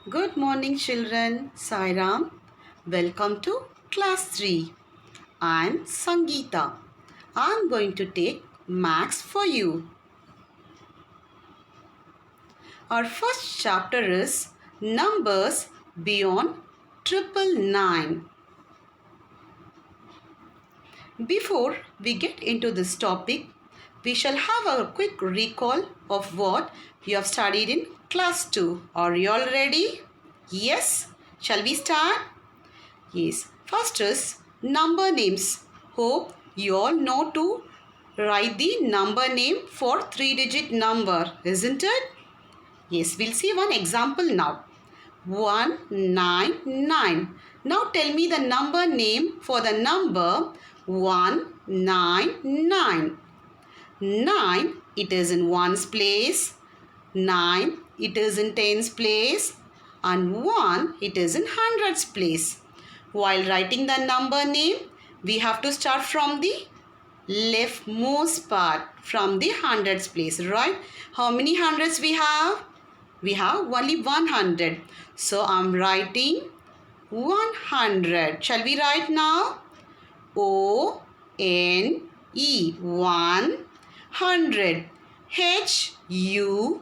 Good morning, children. Sairam. Welcome to class 3. I'm Sangeeta. I'm going to take maths for you. Our first chapter is numbers beyond triple nine. Before we get into this topic, we shall have a quick recall of what you have studied in class 2. Are you all ready? Yes? Shall we start? Yes. First is number names. Hope you all know to write the number name for 3-digit number, isn't it? Yes, we'll see one example now. 199. Now tell me the number name for the number 199. 9, it is in ones place. 9, it is in tens place. And 1, it is in hundreds place. While writing the number name, we have to start from the leftmost part, from the hundreds place, right? How many hundreds we have? We have only 100. So I'm writing 100. Shall we write now? O-N-E, 100. H-U-N-D-R-E-D,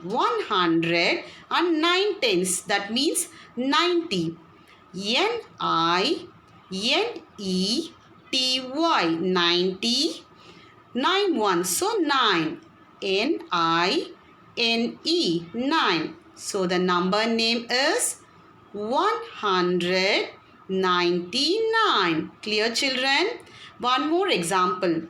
100 and 9 tens, that means 90. N-I-N-E-T-Y, 90. 9 1, so 9. N-I-N-E, 9. So the number name is 199. Clear, children? One more example.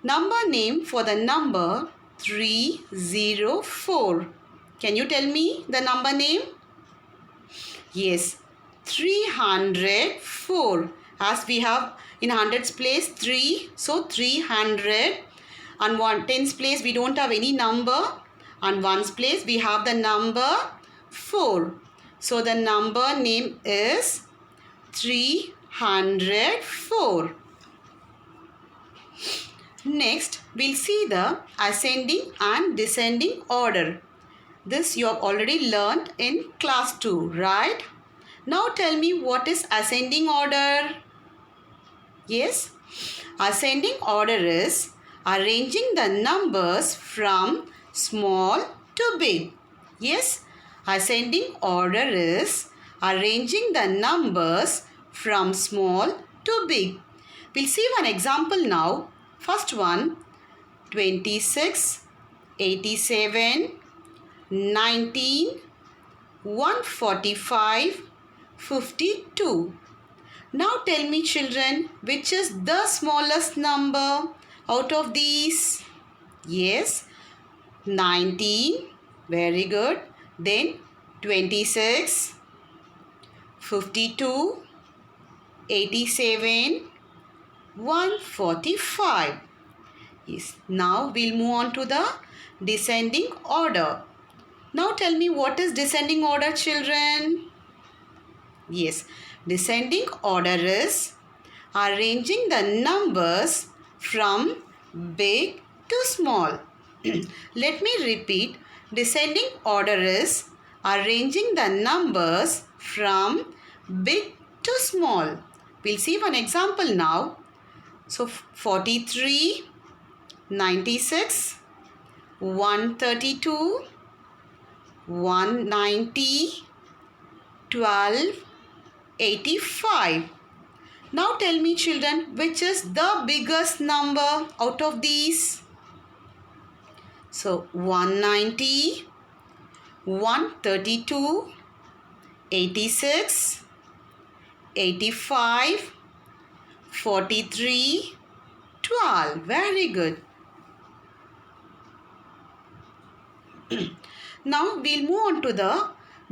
Number name for the number 304. Can you tell me the number name? Yes, 304. As we have in hundreds place 3, so 300. And one tens place we don't have any number. And ones place we have the number 4. So the number name is 304. Next, we'll see the ascending and descending order. This you have already learned in class 2, right? Now tell me what is ascending order? Yes, ascending order is arranging the numbers from small to big. Yes, ascending order is arranging the numbers from small to big. We'll see one example now. First one, 26, 87, 19, 145, 52. Now tell me, children, which is the smallest number out of these? Yes, 19. Very good. Then 26, 52, 87, 145. Yes. Now we'll move on to the descending order. Now tell me what is descending order, children? Yes. Descending order is arranging the numbers from big to small. Let me repeat. Descending order is arranging the numbers from big to small. We'll see one example now. So 43, 96, 132, 190, 12, 85. Now tell me, children, which is the biggest number out of these? So 190, 132, 86, 85, 43, 12. Very good. Now we'll move on to the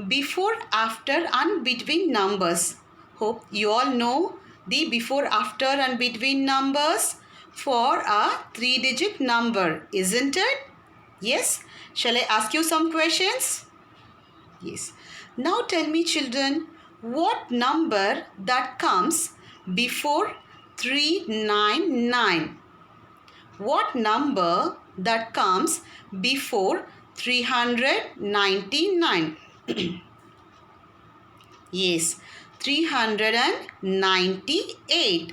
before, after and between numbers. Hope you all know the before, after and between numbers for a 3-digit number, isn't it? Yes. Shall I ask you some questions? Yes. Now tell me, children, what number that comes before 399? What number that comes before 399? Yes, 398.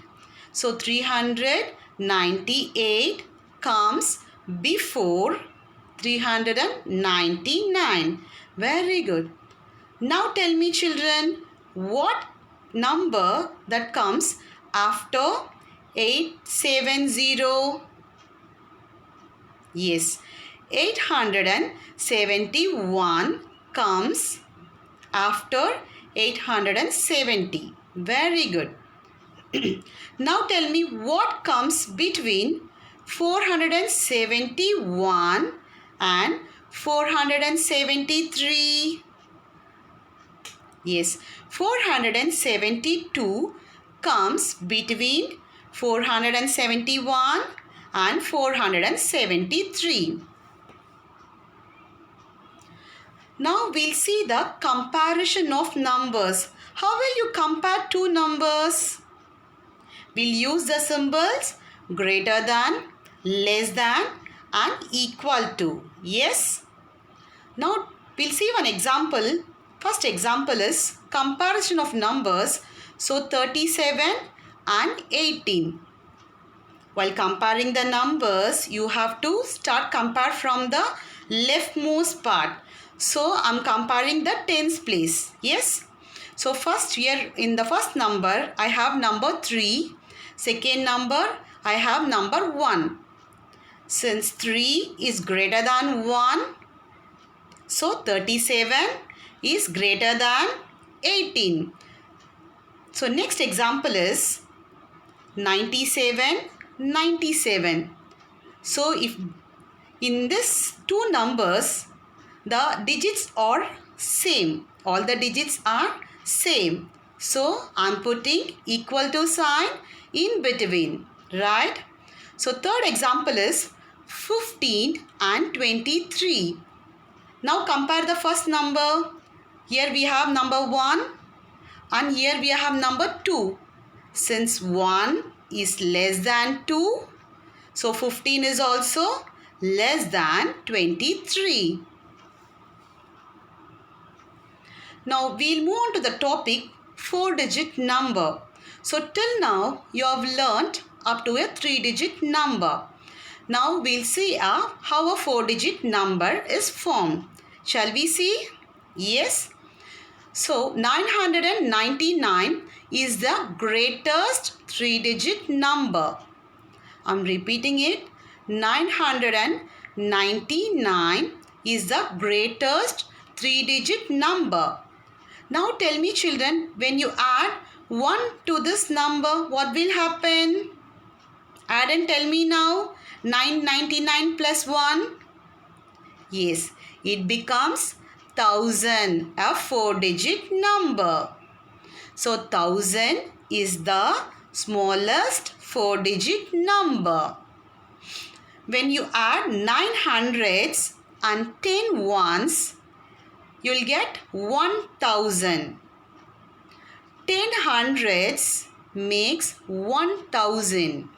So 398 comes before 399. Very good. Now tell me children, what number that comes after 870? Yes, 871 comes after 870. Very good. Now tell me what comes between 471 and 473. Yes, 472 comes between 471 and 473. Now we'll see the comparison of numbers. How will you compare two numbers? We'll use the symbols greater than, less than and equal to. Yes? Now we'll see one example. First example is comparison of numbers. So 37 and 18. While comparing the numbers, you have to start compare from the leftmost part. So I'm comparing the tens place. Yes? So first here in the first number, I have number 3. Second number, I have number 1. Since 3 is greater than 1, so 37 is greater than 18. So next example is 97, 97. So if in this two numbers, the digits are same. All the digits are same. So I'm putting equal to sign in between. Right? So third example is 15 and 23. Now compare the first number. Here we have number 1 and here we have number 2. Since 1 is less than 2, so 15 is also less than 23. Now we'll move on to the topic 4-digit number. So till now you have learnt up to a 3-digit number. Now we'll see how a 4-digit number is formed. Shall we see? Yes. So 999 is the greatest 3-digit number. I'm repeating it. 999 is the greatest 3-digit number. Now tell me children, when you add 1 to this number, what will happen? Add and tell me now. 999 plus 1. Yes, it becomes 1000, a 4-digit number. So 1000 is the smallest 4-digit number. When you add 9 hundreds and 10 ones, you'll get 1000. 10 hundreds makes 1000.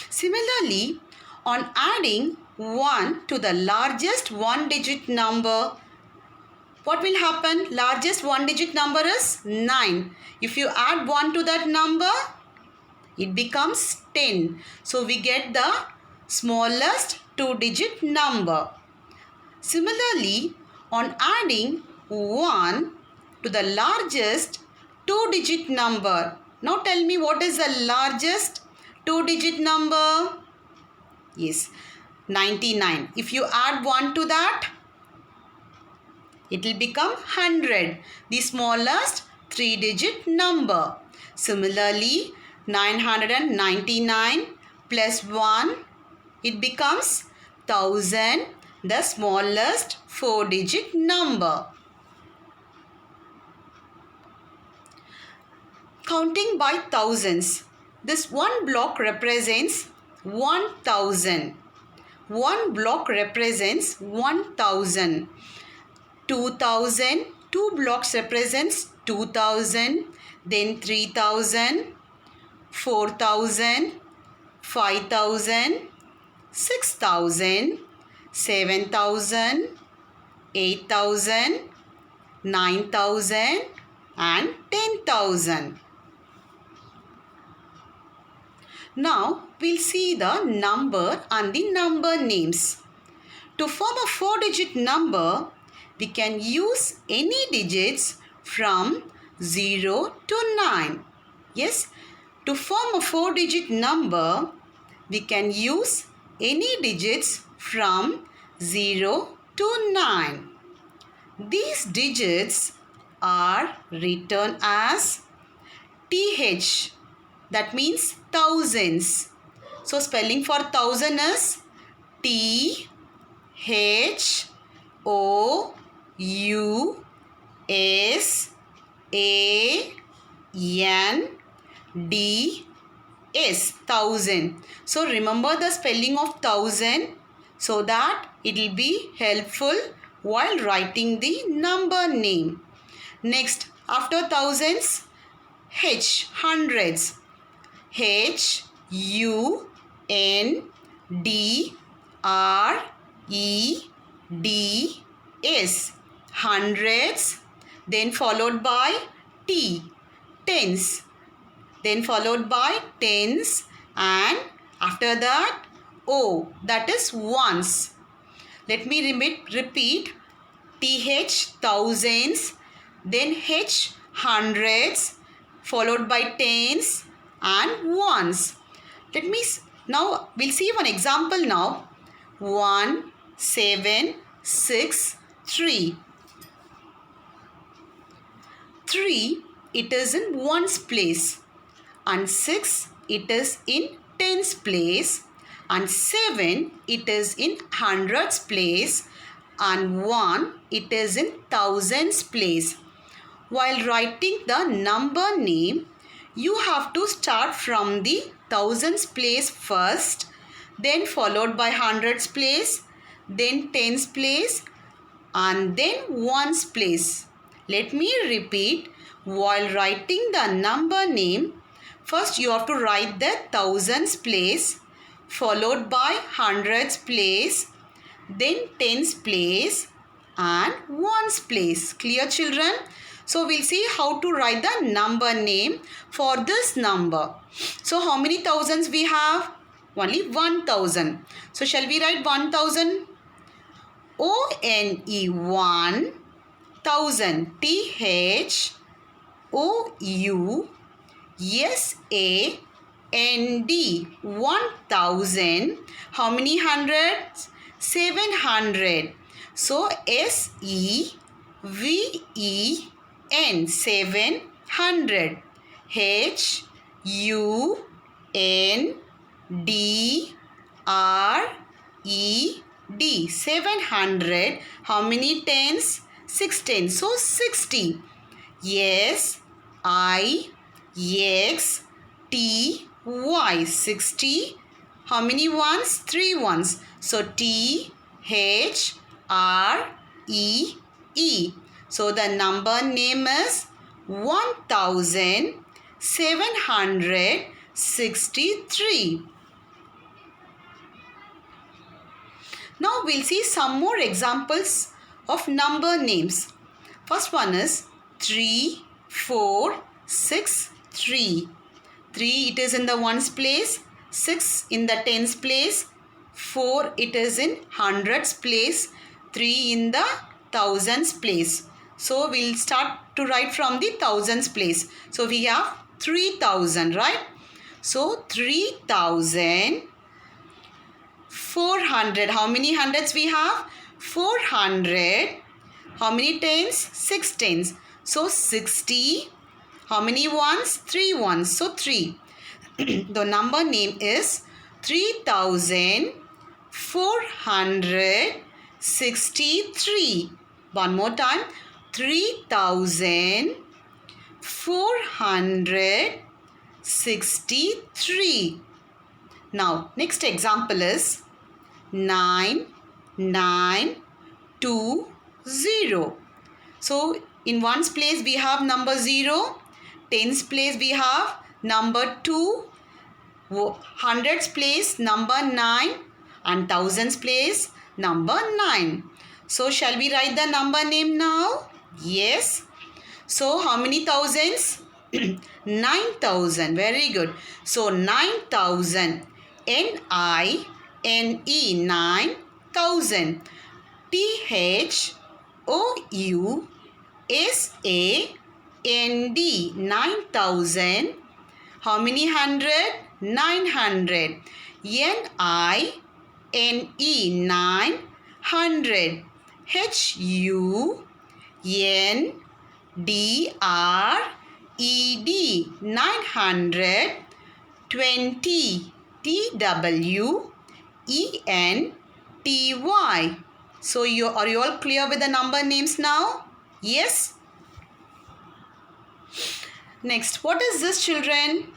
Similarly, on adding 1 to the largest 1-digit number, what will happen? Largest 1-digit number is 9. If you add 1 to that number, it becomes 10. So we get the smallest 2-digit number. Similarly, on adding 1 to the largest 2-digit number. Now tell me, what is the largest 2-digit number? Yes, 99. If you add 1 to that, it will become 100, the smallest 3-digit number. Similarly, 999 plus 1, it becomes 1000, the smallest 4-digit number. Counting by thousands. This one block represents 1000. One block represents 1000. 2000, two blocks represents 2000, then 3000, 4000, 5,000, 6,000, 7,000, 8,000, 9,000 and 10,000. Now we'll see the number and the number names. To form a 4-digit number, we can use any digits from 0 to 9. Yes, to form a 4-digit number, we can use any digits from 0 to 9. These digits are written as TH, that means thousands. So spelling for thousand is T H O U S A N D S, thousand. So remember the spelling of thousand so that it will be helpful while writing the number name. Next, after thousands, H, hundreds. H U N D R E D S, hundreds. Then followed by T, tens. Then followed by tens, and after that O, that is ones. Let me repeat. TH, thousands, then H, hundreds, followed by tens and ones. Now we'll see one example now. 1, 7, 6, 3. 3, it is in ones place, and 6, it is in tens place, and 7, it is in hundreds place, and 1, it is in thousands place. While writing the number name, you have to start from the thousands place first, then followed by hundreds place, then tens place, and then ones place. Let me repeat. While writing the number name, first you have to write the thousands place, followed by hundreds place, then tens place and ones place. Clear, children? So we'll see how to write the number name for this number. So how many thousands we have? Only 1,000. So shall we write 1,000? O-N-E, 1, thousand. T-H-O-U-S-A-N-D, 1,000. How many hundreds? 700. So S-E-V-E-N, 700. H-U-N-D-R-E-D, 700. How many tens? 16. So 60. S-I-X-T-Y, 60. How many ones? 3 ones. So T-H-R-E-E. So the number name is 1763. Now we'll see some more examples of number names. First one is 3, 4, 6, 3. 3, it is in the ones place, 6 in the tens place, 4 it is in hundreds place, 3 in the thousands place. So we'll start to write from the thousands place. So we have 3,000, right? So 3,400. How many hundreds we have? 400. How many tens? 6 tens. So 60. How many ones? 3 ones. So 3. The number name is 3,463. One more time. 3,463. Now, next example is 9920. So, in ones place we have number 0. Tens place we have number 2. Hundreds place number 9 and thousands place number 9. So shall we write the number name now? Yes. So how many thousands? 9,000. Very good. So 9,000. N-I-N-E 9,000. T-H-O-U-S-A-N-D 9,000. How many hundred? 900. N-I-N-E 900. H-U-N-D-R-E-D 900. 20. T-W-E-N-T-Y. So are you all clear with the number names now? Yes? Next, what is this, children?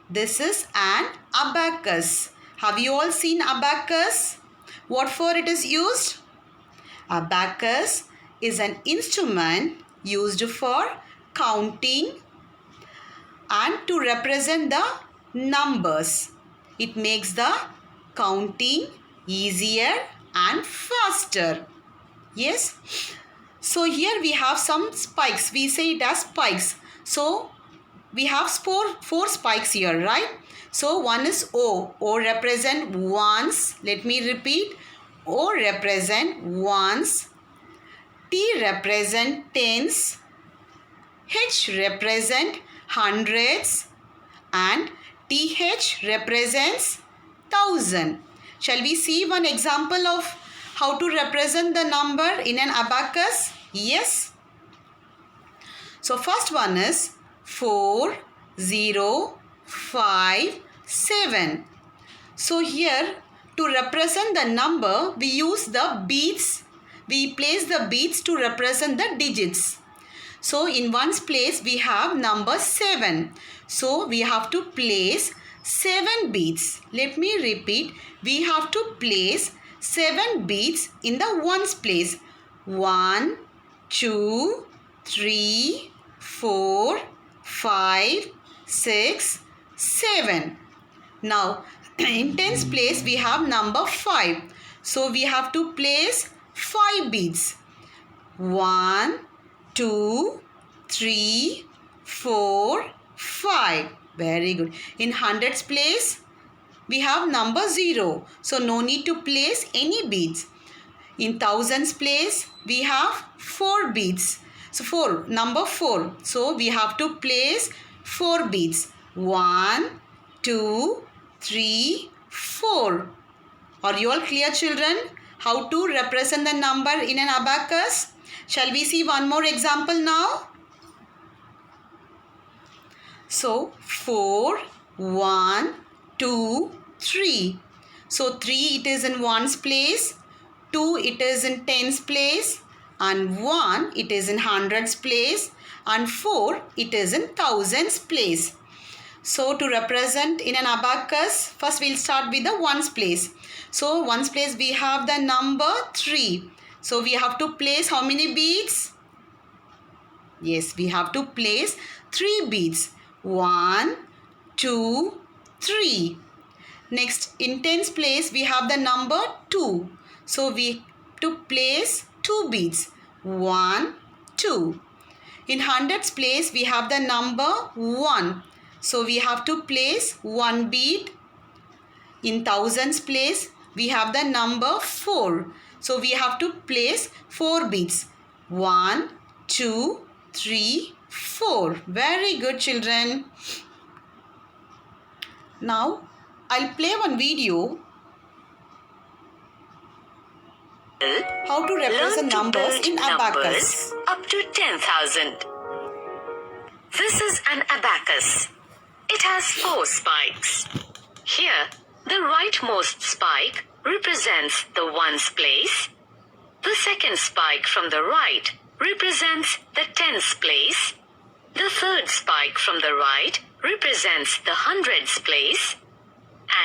This is an abacus. Have you all seen abacus? What for it is used? Abacus is an instrument used for counting and to represent the numbers. It makes the counting easier and faster. Yes. So here we have some spikes. We say it as spikes. So we have four spikes here, right? So one is O. O represent ones. Let me repeat. O represent ones. T represent tens. H represent hundreds. And TH represents thousand. Shall we see one example of how to represent the number in an abacus? Yes. So first one is 4, 0, 5, 7. So here to represent the number we use the beads. We place the beads to represent the digits. So in one's place we have number 7. So we have to place 7 beads. Let me repeat. We have to place 7 beads in the ones place. 1, 2, 3, 4, 5, 6, 7. Now in tens place we have number 5. So we have to place 5 beads. 1, 2, 3, 4, 5. Very good. In hundreds place we have number 0. So no need to place any beads. In thousands place we have 4 beads. So number 4. So we have to place 4 beads. 1, 2, 3, 4. Are you all clear, children? How to represent the number in an abacus? Shall we see one more example now? So 4, 1, 2, 3. So 3 it is in ones place, 2 it is in tens place, and 1 it is in hundreds place, and 4 it is in thousands place. So to represent in an abacus, first we'll start with the ones place. So ones place we have the number 3. So we have to place how many beads? Yes, we have to place 3 beads. 1, 2, 3. Next, in tens place we have the number 2. So we have to place 2 beads. 1, 2. In hundreds place we have the number 1. So we have to place 1 bead. In thousands place we have the number 4. So we have to place 4 beads. 1, 2, 3, 4. Very good, children. Now I'll play one video how to represent numbers in abacus. Up to 10,000. This is an abacus. It has 4 spikes. Here, the rightmost spike represents the ones place. The second spike from the right represents the tens place. The third spike from the right represents the hundreds place.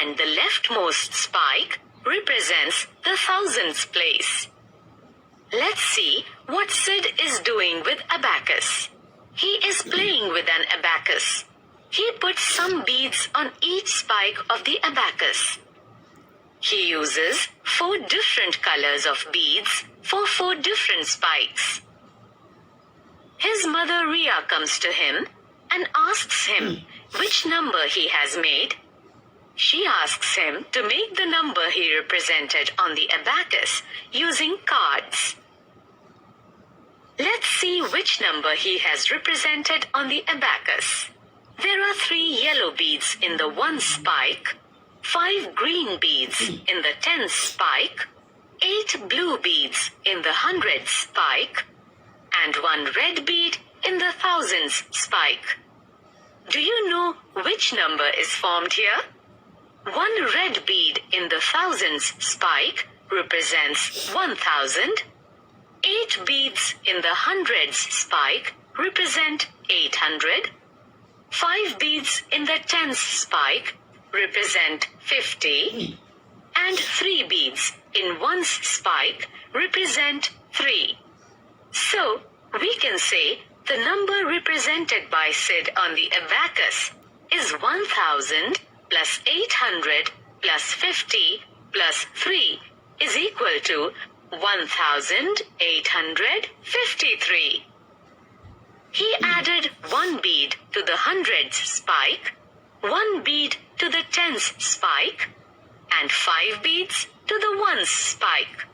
And the leftmost spike represents the thousands place. Let's see what Sid is doing with abacus. He is playing with an abacus. He puts some beads on each spike of the abacus. He uses 4 different colors of beads for 4 different spikes. His mother Ria comes to him and asks him which number he has made. She asks him to make the number he represented on the abacus using cards. Let's see which number he has represented on the abacus. There are 3 yellow beads in the 1 spike, 5 green beads in the 10th spike, 8 blue beads in the 100th spike, and 1 red bead in the 1000th spike. Do you know which number is formed here? 1 red bead in the 1000th spike represents 1000. 8 beads in the 100th spike represent 800. 5 beads in the 10th spike represent 50. And 3 beads in 1's spike represent 3. So, we can say the number represented by Sid on the abacus is 1000 plus 800 plus 50 plus 3 is equal to 1853. He added 1 bead to the 100th spike, 1 bead to the 10th spike, and 5 beads to the 1's spike.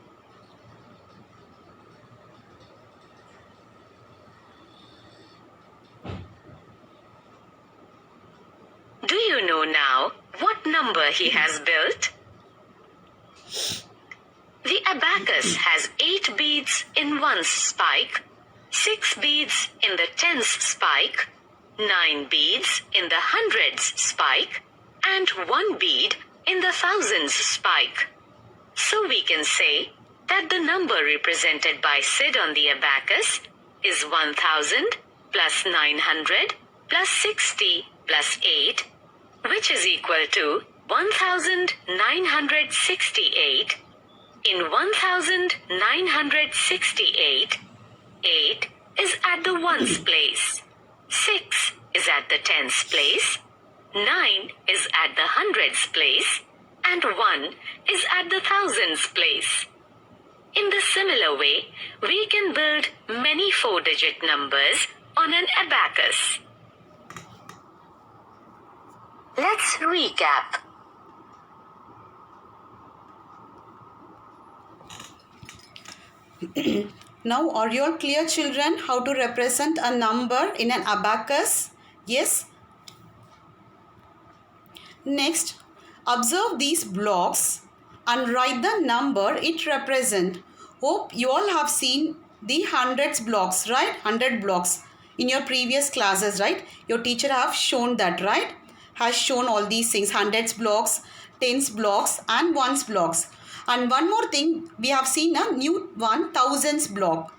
Do you know now what number he has built? The abacus has 8 beads in 1's spike, 6 beads in the 10th spike, 9 beads in the 100th spike, and 1 bead in the 1000th spike. So we can say that the number represented by Sid on the abacus is 1000 plus 900 plus 60 plus 8, which is equal to 1968. In 1968, 8 is at the 1's place, 6 is at the 10's place, 9 is at the 100's place, and 1 is at the 1000's place. In the similar way, we can build many 4-digit numbers on an abacus. Let's recap. Now, are you all clear, children, how to represent a number in an abacus? Yes? Next, observe these blocks and write the number it represents. Hope you all have seen the hundreds blocks, right? 100 blocks in your previous classes, right? Your teacher have shown that, right? Has shown all these things, hundreds blocks, tens blocks, and ones blocks. And one more thing, we have seen a new one, thousands block.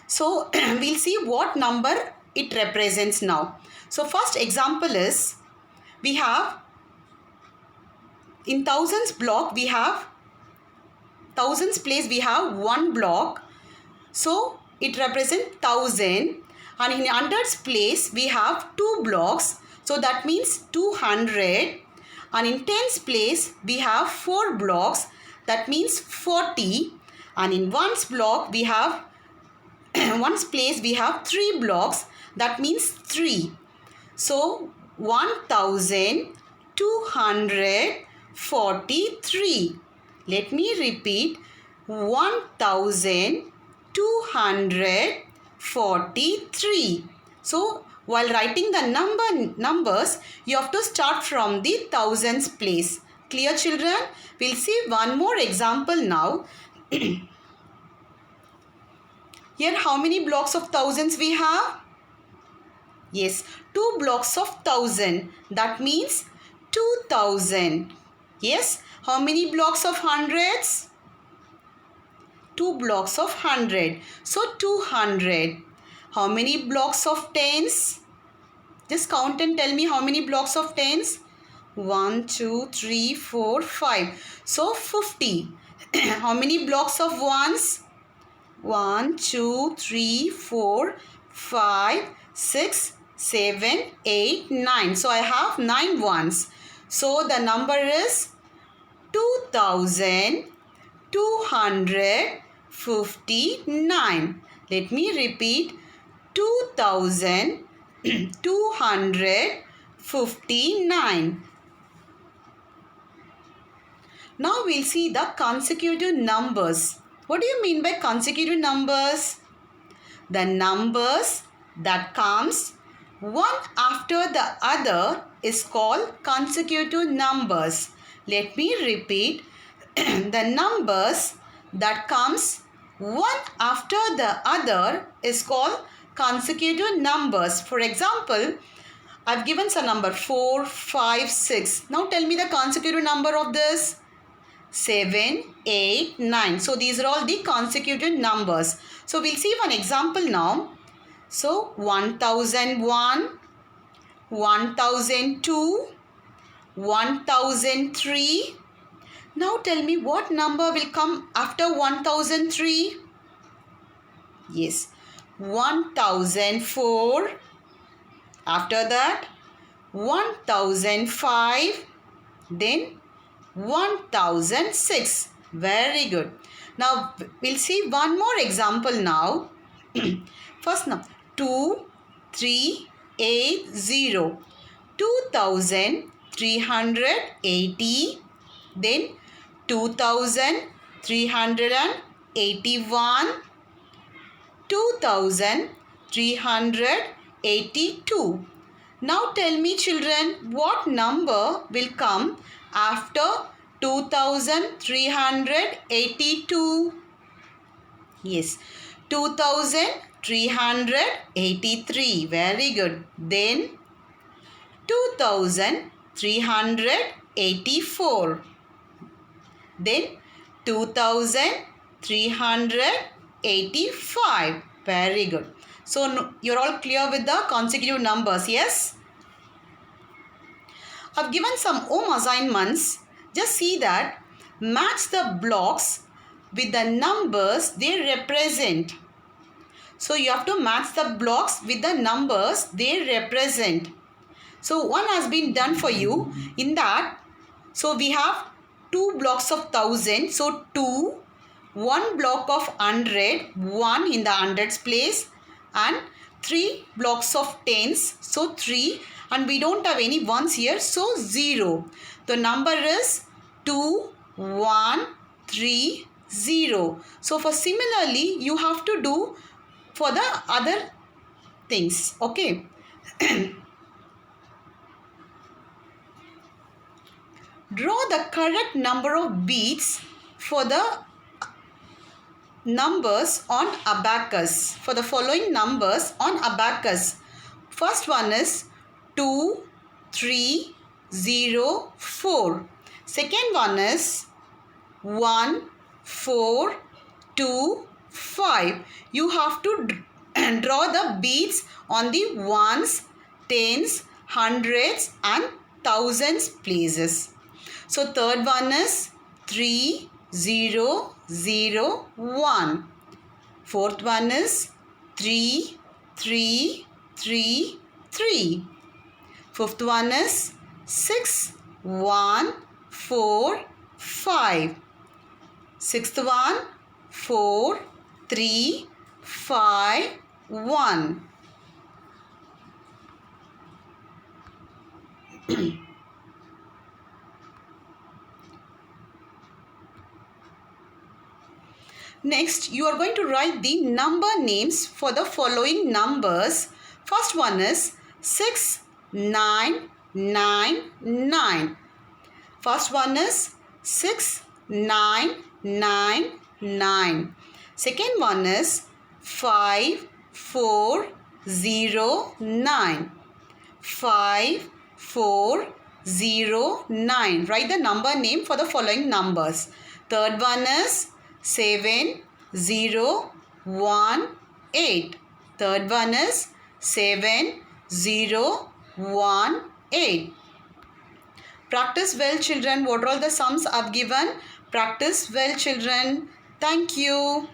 So we'll see what number it represents now. So first example is, we have in thousands block, we have thousands place, we have 1 block. So it represents 1000. And in hundreds place, we have 2 blocks. So that means 200. And in tens place, we have 4 blocks. That means 40. And in ones block, we have ones place, we have 3 blocks. That means 3. So 1243. Let me repeat. 1243. So while writing the numbers, you have to start from the thousands place. Clear, children? We'll see one more example now. Here, how many blocks of thousands we have? Yes, 2 blocks of 1000. That means 2000. Yes, how many blocks of hundreds? 2 blocks of 100. So 200. How many blocks of tens? Just count and tell me how many blocks of tens. 1, 2, 3, 4, 5. So 50. How many blocks of ones? 1, 2, 3, 4, 5, 6, 7, 8, 9. So I have 9 ones. So the number is 2259. Let me repeat. 2259. Now we'll see the consecutive numbers. What do you mean by consecutive numbers? The numbers that comes one after the other is called consecutive numbers. Let me repeat. The numbers that comes one after the other is called consecutive numbers. For example, I've given some number 4, 5, 6. Now tell me the consecutive number of this. 7, 8, 9. So these are all the consecutive numbers. So we'll see one example now. So 1001, 1002, 1003. Now tell me what number will come after 1003? Yes, 1004. After that, 1005. Then 1006. Very good. Now we'll see one more example now. First now 2380. 2380. Then 2381. 2382. Now tell me children, what number will come after 2382? Yes, 2383. Very good. Then 2384. Then 2385. Very good. So you're all clear with the consecutive numbers, yes? I've given some home assignments. Just see that. Match the blocks with the numbers they represent. So you have to match the blocks with the numbers they represent. So one has been done for you. In that, so we have 2 blocks of 1000. So 2, 1 block of 100, 1 in the hundreds place, and 3 blocks of tens. So 3, and we don't have any ones here. So 0. The number is 2, 1, 3, 0. So for similarly, you have to do for the other things. Okay. Draw the correct number of beads for the numbers on abacus. For the following numbers on abacus. First one is 2, 3, 0, 4. Second one is 1, 4, 2, 5. You have to draw the beads on the ones, tens, hundreds and thousands places. So third one is 3, 0, 0, 1. Fourth one is 3, 3, 3, 3. Fifth one is 6, 1, 4, 5. Sixth one 4, 3, 5, 1. Next, you are going to write the number names for the following numbers. First one is 6, 9, 9, 9. First one is 6, 9, 9, 9. Second one is 5, 4, 0, 9. 5, 4, 0, 9. Write the number name for the following numbers. Third one is 7, 0, 1, 8. Third one is 7, 0, 1, 8. Practice well, children. What are all the sums I've given? Practice well, children. Thank you.